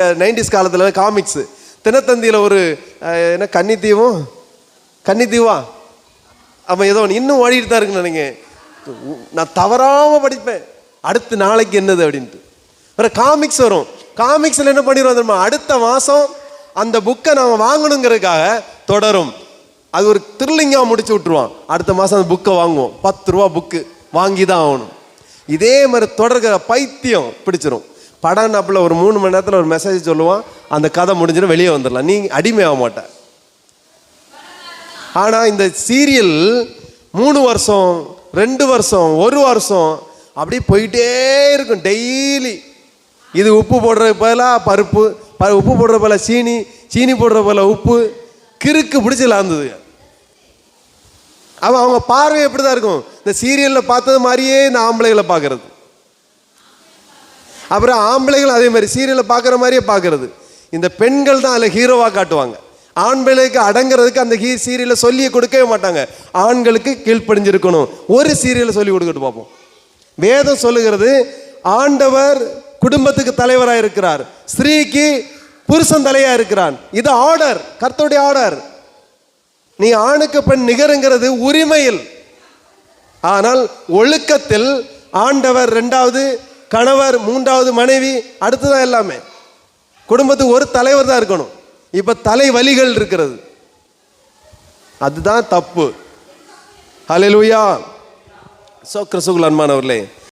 90s காலத்தில் comics தினத்தந்தியில் ஒரு என்ன கன்னித்தீவா அவன் ஏதோ இன்னும் ஓடிட்டு தான் இருக்குன்னு நினைக்கிறேன். நான் தவறாமல் படிப்பேன், அடுத்த நாளைக்கு என்னது அப்படின்ட்டு. வேறு காமிக்ஸ் வரும். காமிக்ஸில் என்ன பண்ணிடுவோம் தெரியுமா, அடுத்த மாதம் அந்த புக்கை நாம் வாங்கணுங்கிறதுக்காக தொடரும். அது ஒரு த்ரில்லிங்காக முடிச்சு விட்ருவான். அடுத்த மாதம் அந்த புக்கை வாங்குவோம். 10 ரூபா புக்கு வாங்கி தான் ஆகணும். இதே மாதிரி தொடர்கிற பைத்தியம் பிடிச்சிரும். படம் நப்பில் ஒரு 3 மணி நேரத்தில் ஒரு மெசேஜ் சொல்லுவான், அந்த கதை முடிஞ்சிடும், வெளியே வந்துடலாம், நீ அடிமையாக மாட்ட. ஆனால் இந்த சீரியல் 3 வருஷம் 2 வருஷம் 1 வருஷம் அப்படி போயிட்டே இருக்கும். டெய்லி இது உப்பு போடுறது போல பருப்பு, உப்பு போடுற போல சீனி போடுற போல உப்பு, கிறுக்கு பிடிச்சலாம் இருந்தது. அவன் அவங்க பார்வை எப்படி தான் இருக்கும், இந்த சீரியலில் பார்த்தது மாதிரியே இந்த ஆம்பளைகளை பார்க்கறது. அப்புறம் ஆம்பளைகள் அதே மாதிரி சீரியலில் பார்க்குற மாதிரியே பார்க்கறது. இந்த பெண்கள் தான் அதில் ஹீரோவாக காட்டுவாங்க. ஆண்களுக்கு அடங்கிறதுக்கு அந்த சீரியலை சொல்லியே கொடுக்கவே மாட்டாங்க. ஆண்களுக்கு கீழ்ப்படிஞ்சிருக்கணும். ஒரு சீரியலை சொல்லி கொடுக்கட்டு பார்ப்போம். வேதம் சொல்லுகிறது, ஆண்டவர் குடும்பத்துக்கு தலைவராக இருக்கிறார், ஸ்திரீக்கு புருஷன் தலையா இருக்கிறான். இது ஆர்டர், கர்த்தருடைய ஆர்டர். நீ ஆணுக்கு பெண் நிகருங்கிறது உரிமையில். ஆனால் ஒழுக்கத்தில் ஆண்டவர் 2வது கணவர், 3வது மனைவி, அடுத்ததான் எல்லாமே. குடும்பத்துக்கு ஒரு தலைவர் தான் இருக்கணும். இப்ப தலைவலிகள் இருக்கிறது, அதுதான் தப்பு. ஹல்லேலூயா. கிறிஸ்துவுக்குள் அன்பானவர்களே,